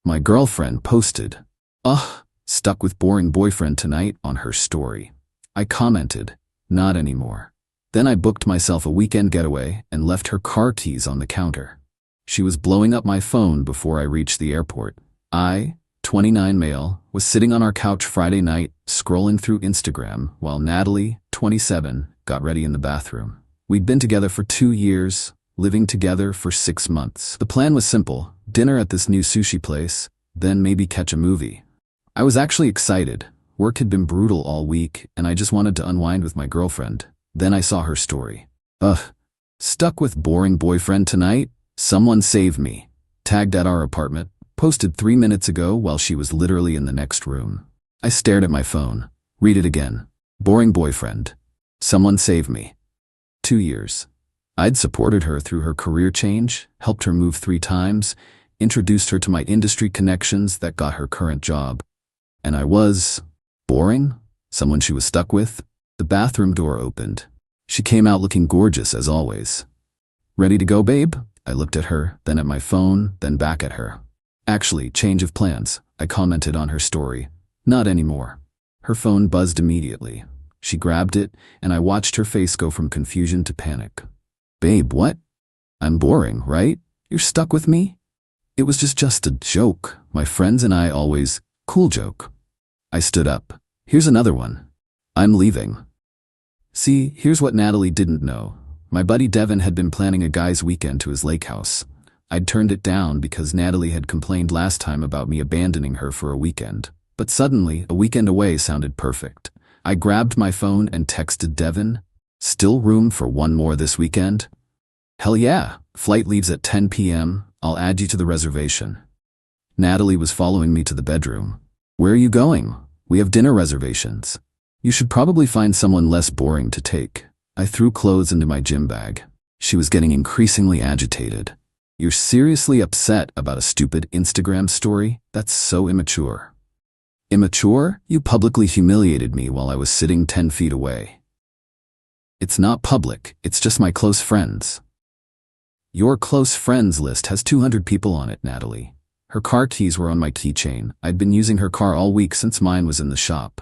My girlfriend posted, "Ugh, stuck with boring boyfriend tonight" on her story. I commented, "Not anymore." Then I booked myself a weekend getaway and left her car keys on the counter. She was blowing up my phone before I reached the airport. I, 29 male, was sitting on our couch Friday night, scrolling through Instagram, while Natalie, 27, got ready in the bathroom. We'd been together for 2 years, living together for 6 months. The plan was simple: dinner at this new sushi place, then maybe catch a movie. I was actually excited. Work had been brutal all week, and I just wanted to unwind with my girlfriend. Then I saw her story. "Ugh, stuck with boring boyfriend tonight? Someone save me." Tagged at our apartment, posted 3 minutes ago while she was literally in the next room. I stared at my phone. Read it again. Boring boyfriend. Someone save me. 2 years. I'd supported her through her career change, helped her move 3 times, introduced her to my industry connections that got her current job. And I was boring? Someone she was stuck with? The bathroom door opened. She came out looking gorgeous as always. "Ready to go, babe?" I looked at her, then at my phone, then back at her. "Actually, change of plans," I commented on her story. "Not anymore." Her phone buzzed immediately. She grabbed it, and I watched her face go from confusion to panic. "Babe, what? I'm boring, right? You're stuck with me?" "It was just a joke. My friends and I always..." "Cool joke." I stood up. "Here's another one. I'm leaving." See, here's what Natalie didn't know. My buddy Devin had been planning a guy's weekend to his lake house. I'd turned it down because Natalie had complained last time about me abandoning her for a weekend. But suddenly, a weekend away sounded perfect. I grabbed my phone and texted Devin, "Still room for one more this weekend?" "Hell yeah, flight leaves at 10 p.m. I'll add you to the reservation." Natalie was following me to the bedroom. "Where are you going?" "We have dinner reservations." "You should probably find someone less boring to take." I threw clothes into my gym bag. She was getting increasingly agitated. "You're seriously upset about a stupid Instagram story? That's so immature." "Immature? You publicly humiliated me while I was sitting 10 feet away." "It's not public, it's just my close friends." "Your close friends list has 200 people on it, Natalie." Her car keys were on my keychain. I'd been using her car all week since mine was in the shop.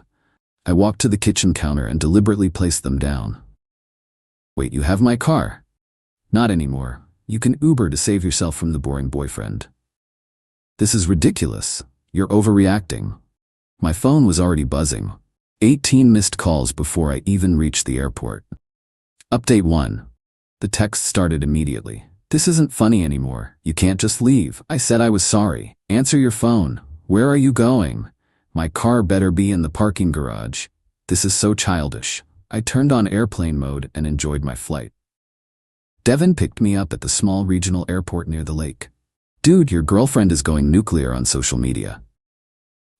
I walked to the kitchen counter and deliberately placed them down. "Wait, you have my car?" "Not anymore. You can Uber to save yourself from the boring boyfriend." "This is ridiculous. You're overreacting." My phone was already buzzing. 18 missed calls before I even reached the airport. Update 1. The text started immediately. "This isn't funny anymore. You can't just leave. I said I was sorry. Answer your phone. Where are you going? My car better be in the parking garage. This is so childish." I turned on airplane mode and enjoyed my flight. Devin picked me up at the small regional airport near the lake. "Dude, your girlfriend is going nuclear on social media."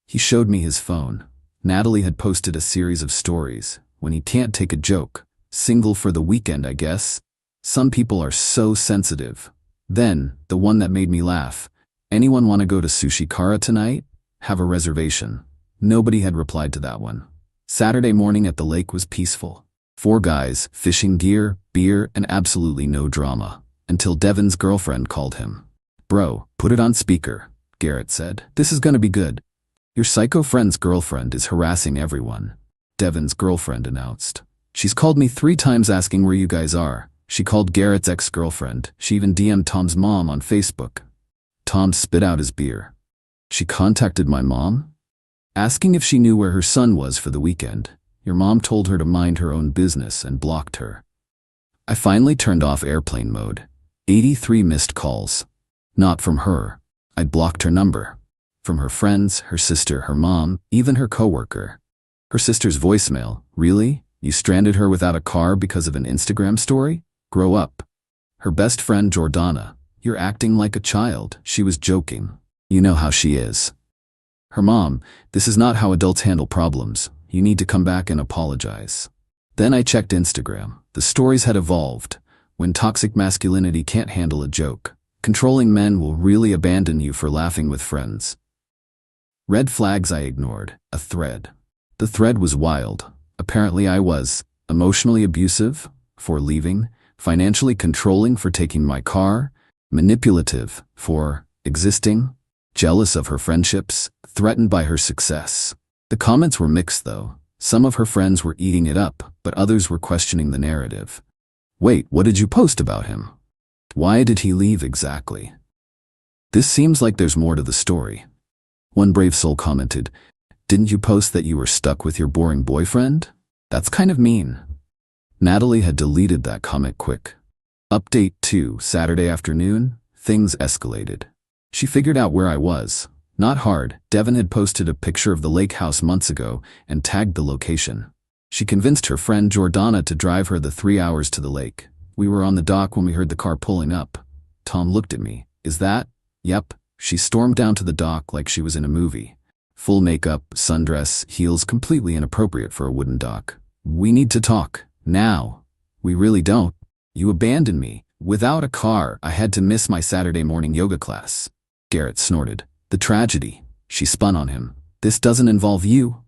He showed me his phone. Natalie had posted a series of stories. "When he can't take a joke. Single for the weekend, I guess. Some people are so sensitive." Then, the one that made me laugh. "Anyone want to go to Sushi Kara tonight? Have a reservation." Nobody had replied to that one. Saturday morning at the lake was peaceful. 4 guys, fishing gear, beer, and absolutely no drama. Until Devin's girlfriend called him. "Bro, put it on speaker," Garrett said. "This is gonna be good." "Your psycho friend's girlfriend is harassing everyone," Devin's girlfriend announced. "She's called me 3 times asking where you guys are." She called Garrett's ex-girlfriend. She even DM'd Tom's mom on Facebook. Tom spit out his beer. "She contacted my mom? Asking if she knew where her son was for the weekend. Your mom told her to mind her own business and blocked her." I finally turned off airplane mode. 83 missed calls. Not from her. I'd blocked her number. From her friends, her sister, her mom, even her coworker. Her sister's voicemail. "Really? You stranded her without a car because of an Instagram story? Grow up." Her best friend Jordana. "You're acting like a child." She was joking. "You know how she is." Her mom. "This is not how adults handle problems. You need to come back and apologize." Then I checked Instagram. The stories had evolved. "When toxic masculinity can't handle a joke. Controlling men will really abandon you for laughing with friends." Red flags I ignored. A thread. The thread was wild. Apparently I was emotionally abusive for leaving, financially controlling for taking my car, manipulative for existing, Jealous of her friendships, threatened by her success. The comments were mixed though. Some of her friends were eating it up, but others were questioning the narrative. Wait, what did you post about him? Why did he leave exactly? This seems like there's more to the story. One brave soul commented, didn't you post that you were stuck with your boring boyfriend? That's kind of mean. Natalie had deleted that comment quick. Update 2, Saturday afternoon, things escalated. She figured out where I was. Not hard, Devin had posted a picture of the lake house months ago and tagged the location. She convinced her friend Jordana to drive her the 3 hours to the lake. We were on the dock when we heard the car pulling up. Tom looked at me. Is that? Yep. She stormed down to the dock like she was in a movie. Full makeup, sundress, heels completely inappropriate for a wooden dock. We need to talk. Now. We really don't. You abandoned me. Without a car, I had to miss my Saturday morning yoga class. Garrett snorted. The tragedy. She spun on him. This doesn't involve you.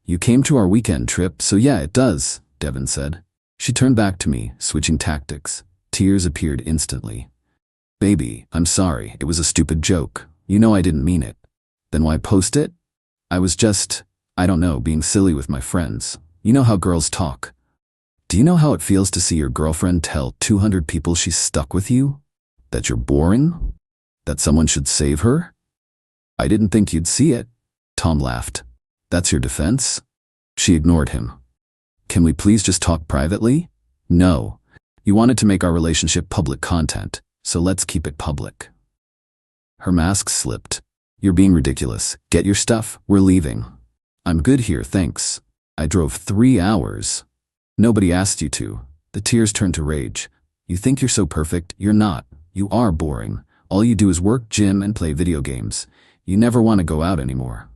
You came to our weekend trip, so yeah, it does, Devin said. She turned back to me, switching tactics. Tears appeared instantly. Baby, I'm sorry, it was a stupid joke. You know I didn't mean it. Then why post it? I was just, I don't know, being silly with my friends. You know how girls talk. Do you know how it feels to see your girlfriend tell 200 people she's stuck with you? That you're boring? That someone should save her? I didn't think you'd see it. Tom laughed. That's your defense? She ignored him. Can we please just talk privately? No. You wanted to make our relationship public content, so let's keep it public. Her mask slipped. You're being ridiculous. Get your stuff, we're leaving. I'm good here, thanks. I drove 3 hours. Nobody asked you to. The tears turned to rage. You think you're so perfect, you're not. You are boring. All you do is work, gym, and play video games. You never want to go out anymore.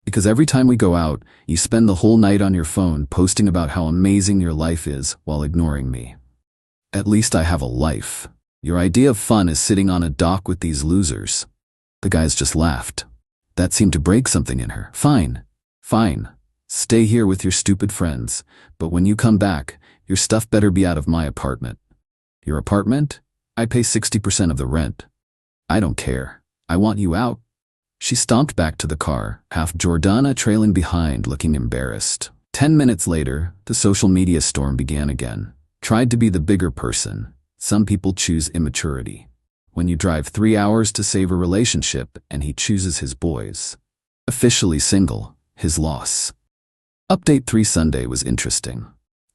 Because every time we go out, you spend the whole night on your phone posting about how amazing your life is while ignoring me. At least I have a life. Your idea of fun is sitting on a dock with these losers. The guys just laughed. That seemed to break something in her. Fine. Fine. Stay here with your stupid friends, but when you come back, your stuff better be out of my apartment. Your apartment? I pay 60% of the rent. I don't care. I want you out. She stomped back to the car, half Jordana trailing behind, looking embarrassed. 10 minutes later, the social media storm began again. Tried to be the bigger person. Some people choose immaturity. When you drive 3 hours to save a relationship and he chooses his boys. Officially single, his loss. Update 3 Sunday was interesting.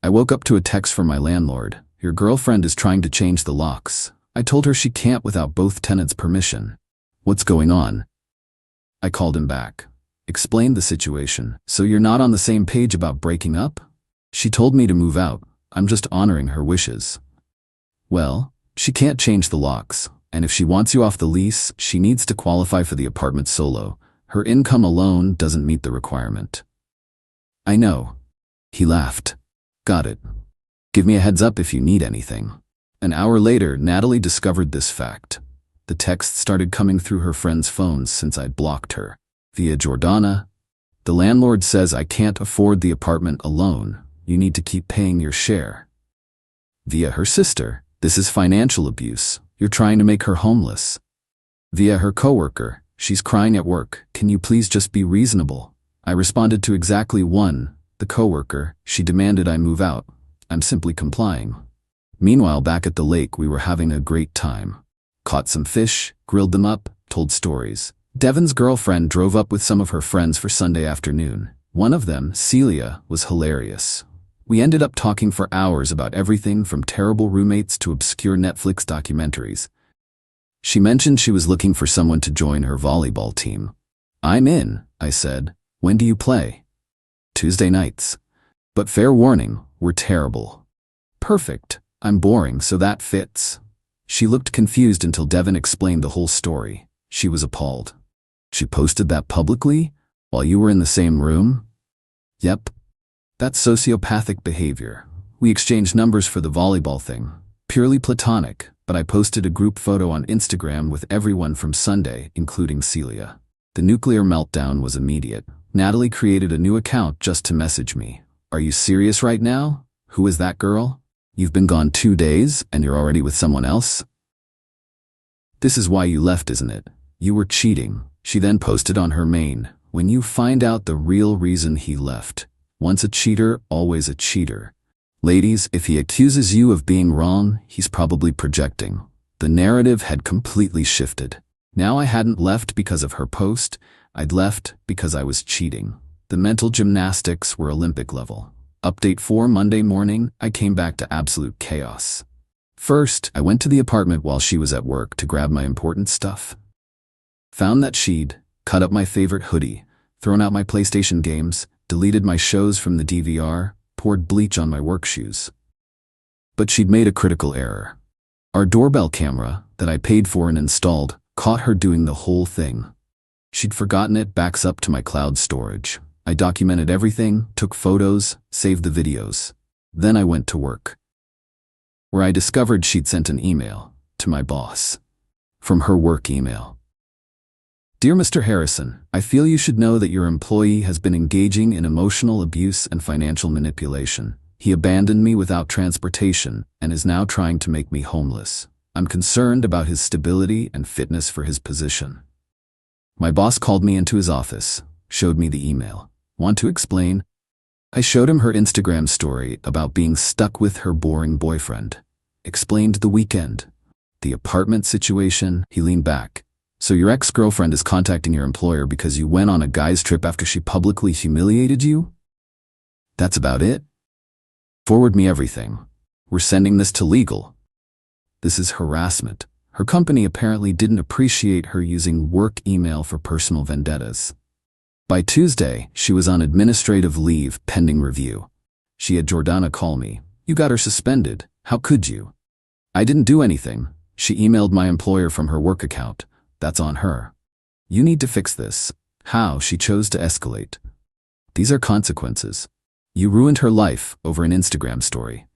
I woke up to a text from my landlord. Your girlfriend is trying to change the locks. I told her she can't without both tenants' permission. What's going on? I called him back. Explained the situation. So you're not on the same page about breaking up? She told me to move out. I'm just honoring her wishes. Well, she can't change the locks, and if she wants you off the lease, she needs to qualify for the apartment solo. Her income alone doesn't meet the requirement. I know. He laughed. Got it. Give me a heads up if you need anything. An hour later, Natalie discovered this fact. The texts started coming through her friends' phones since I'd blocked her. Via Jordana. The landlord says I can't afford the apartment alone. You need to keep paying your share. Via her sister. This is financial abuse. You're trying to make her homeless. Via her coworker. She's crying at work. Can you please just be reasonable? I responded to exactly one. The coworker. She demanded I move out. I'm simply complying. Meanwhile, back at the lake, we were having a great time. Caught some fish, grilled them up, told stories. Devin's girlfriend drove up with some of her friends for Sunday afternoon. One of them, Celia, was hilarious. We ended up talking for hours about everything from terrible roommates to obscure Netflix documentaries. She mentioned she was looking for someone to join her volleyball team. I'm in, I said. When do you play? Tuesday nights. But fair warning, we're terrible. Perfect. I'm boring, so that fits. She looked confused until Devin explained the whole story. She was appalled. She posted that publicly? While you were in the same room? Yep. That's sociopathic behavior. We exchanged numbers for the volleyball thing. Purely platonic, but I posted a group photo on Instagram with everyone from Sunday, including Celia. The nuclear meltdown was immediate. Natalie created a new account just to message me. Are you serious right now? Who is that girl? You've been gone 2 days and you're already with someone else? This is why you left, isn't it? You were cheating. She then posted on her main, "When you find out the real reason he left. Once a cheater, always a cheater. Ladies, if he accuses you of being wrong, he's probably projecting." The narrative had completely shifted. Now I hadn't left because of her post, I'd left because I was cheating. The mental gymnastics were Olympic level. Update 4 Monday morning, I came back to absolute chaos. First, I went to the apartment while she was at work to grab my important stuff. Found that she'd cut up my favorite hoodie, thrown out my PlayStation games, deleted my shows from the DVR, poured bleach on my work shoes. But she'd made a critical error. Our doorbell camera, that I paid for and installed, caught her doing the whole thing. She'd forgotten it backs up to my cloud storage. I documented everything, took photos, saved the videos. Then I went to work, where I discovered she'd sent an email to my boss from her work email. "Dear Mr. Harrison, I feel you should know that your employee has been engaging in emotional abuse and financial manipulation. He abandoned me without transportation and is now trying to make me homeless. I'm concerned about his stability and fitness for his position." My boss called me into his office, showed me the email. "Want to explain?" I showed him her Instagram story about being stuck with her boring boyfriend. Explained the weekend. The apartment situation. He leaned back. "So your ex-girlfriend is contacting your employer because you went on a guy's trip after she publicly humiliated you? That's about it? Forward me everything. We're sending this to legal." This is harassment. Her company apparently didn't appreciate her using work email for personal vendettas. By Tuesday, she was on administrative leave pending review. She had Jordana call me. "You got her suspended. How could you?" "I didn't do anything. She emailed my employer from her work account. That's on her. You need to fix this." How she chose to escalate. These are consequences. You ruined her life over an Instagram story.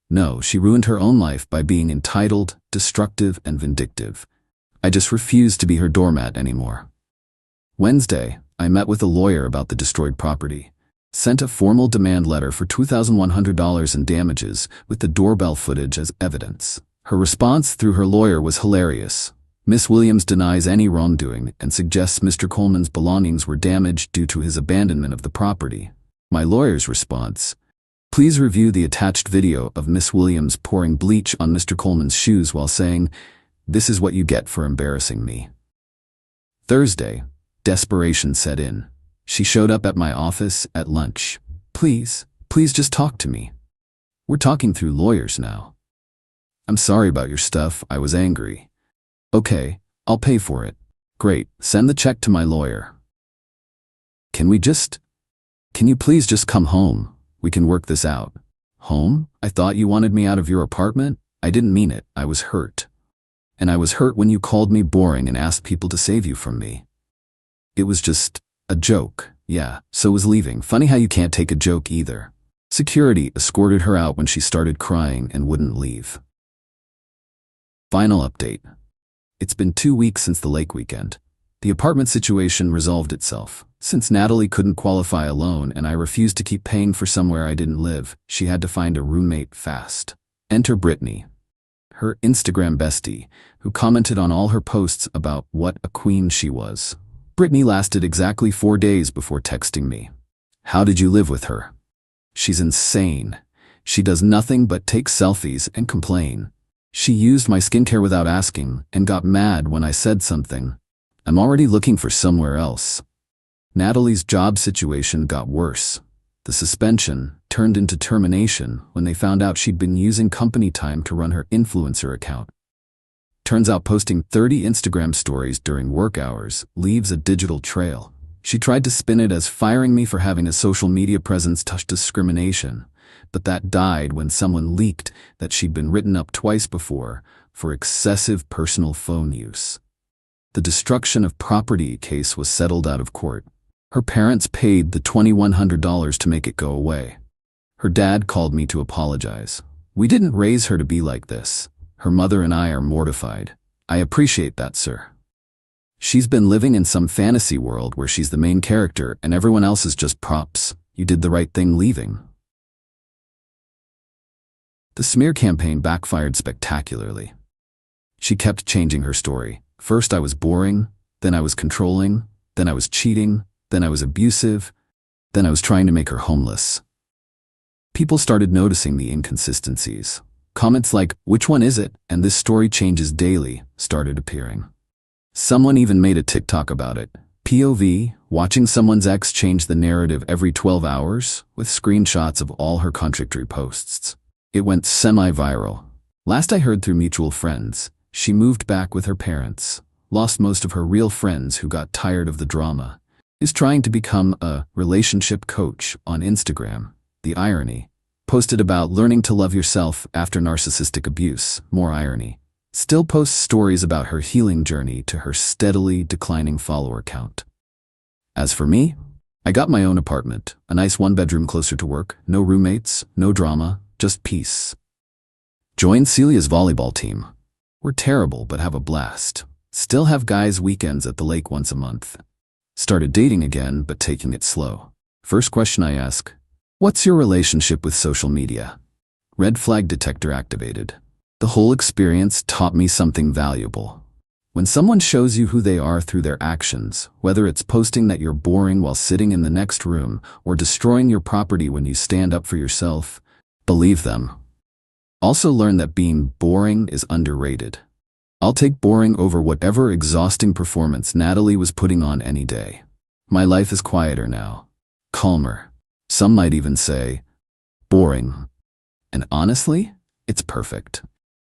No, she ruined her own life by being entitled, destructive, and vindictive. I just refuse to be her doormat anymore. Wednesday, I met with a lawyer about the destroyed property. Sent a formal demand letter for $2,100 in damages with the doorbell footage as evidence. Her response through her lawyer was hilarious. Miss Williams denies any wrongdoing and suggests Mr. Coleman's belongings were damaged due to his abandonment of the property. My lawyer's response: "Please review the attached video of Miss Williams pouring bleach on Mr. Coleman's shoes while saying, 'This is what you get for embarrassing me.'" Thursday, desperation set in. She showed up at my office at lunch. Please just talk to me. We're talking through lawyers now." "I'm sorry about your stuff. I was angry." "Okay, I'll pay for it." "Great, send the check to my lawyer." Can you please just come home? We can work this out." "Home? I thought you wanted me out of your apartment." "I didn't mean it. I was hurt. And I was hurt when you called me boring and asked people to save you from me." "It was just a joke." "Yeah, so was leaving. Funny how you can't take a joke either." Security escorted her out when she started crying and wouldn't leave. Final update. It's been 2 weeks since the lake weekend. The apartment situation resolved itself. Since Natalie couldn't qualify a loan and I refused to keep paying for somewhere I didn't live, she had to find a roommate fast. Enter Brittany, her Instagram bestie, who commented on all her posts about what a queen she was. Brittany lasted exactly 4 days before texting me. "How did you live with her? She's insane. She does nothing but take selfies and complain. She used my skincare without asking and got mad when I said something. I'm already looking for somewhere else." Natalie's job situation got worse. The suspension turned into termination when they found out she'd been using company time to run her influencer account. Turns out posting 30 Instagram stories during work hours leaves a digital trail. She tried to spin it as firing me for having a social media presence touched discrimination, but that died when someone leaked that she'd been written up twice before for excessive personal phone use. The destruction of property case was settled out of court. Her parents paid the $2,100 to make it go away. Her dad called me to apologize. "We didn't raise her to be like this. Her mother and I are mortified." "I appreciate that, sir. She's been living in some fantasy world where she's the main character and everyone else is just props. You did the right thing leaving." The smear campaign backfired spectacularly. She kept changing her story. First I was boring, then I was controlling, then I was cheating, then I was abusive, then I was trying to make her homeless. People started noticing the inconsistencies. Comments like, "Which one is it?" and "This story changes daily" started appearing. Someone even made a TikTok about it. POV, watching someone's ex change the narrative every 12 hours, with screenshots of all her contradictory posts. It went semi-viral. Last I heard through mutual friends, she moved back with her parents, lost most of her real friends who got tired of the drama, is trying to become a relationship coach on Instagram. The irony. Posted about learning to love yourself after narcissistic abuse. More irony. Still posts stories about her healing journey to her steadily declining follower count. As for me, I got my own apartment, a nice one-bedroom closer to work, no roommates, no drama, just peace. Joined Celia's volleyball team. We're terrible but have a blast. Still have guys' weekends at the lake once a month. Started dating again but taking it slow. First question I ask, what's your relationship with social media? Red flag detector activated. The whole experience taught me something valuable. When someone shows you who they are through their actions, whether it's posting that you're boring while sitting in the next room or destroying your property when you stand up for yourself, believe them. Also learn that being boring is underrated. I'll take boring over whatever exhausting performance Natalie was putting on any day. My life is quieter now, calmer. Some might even say, boring. And honestly, it's perfect.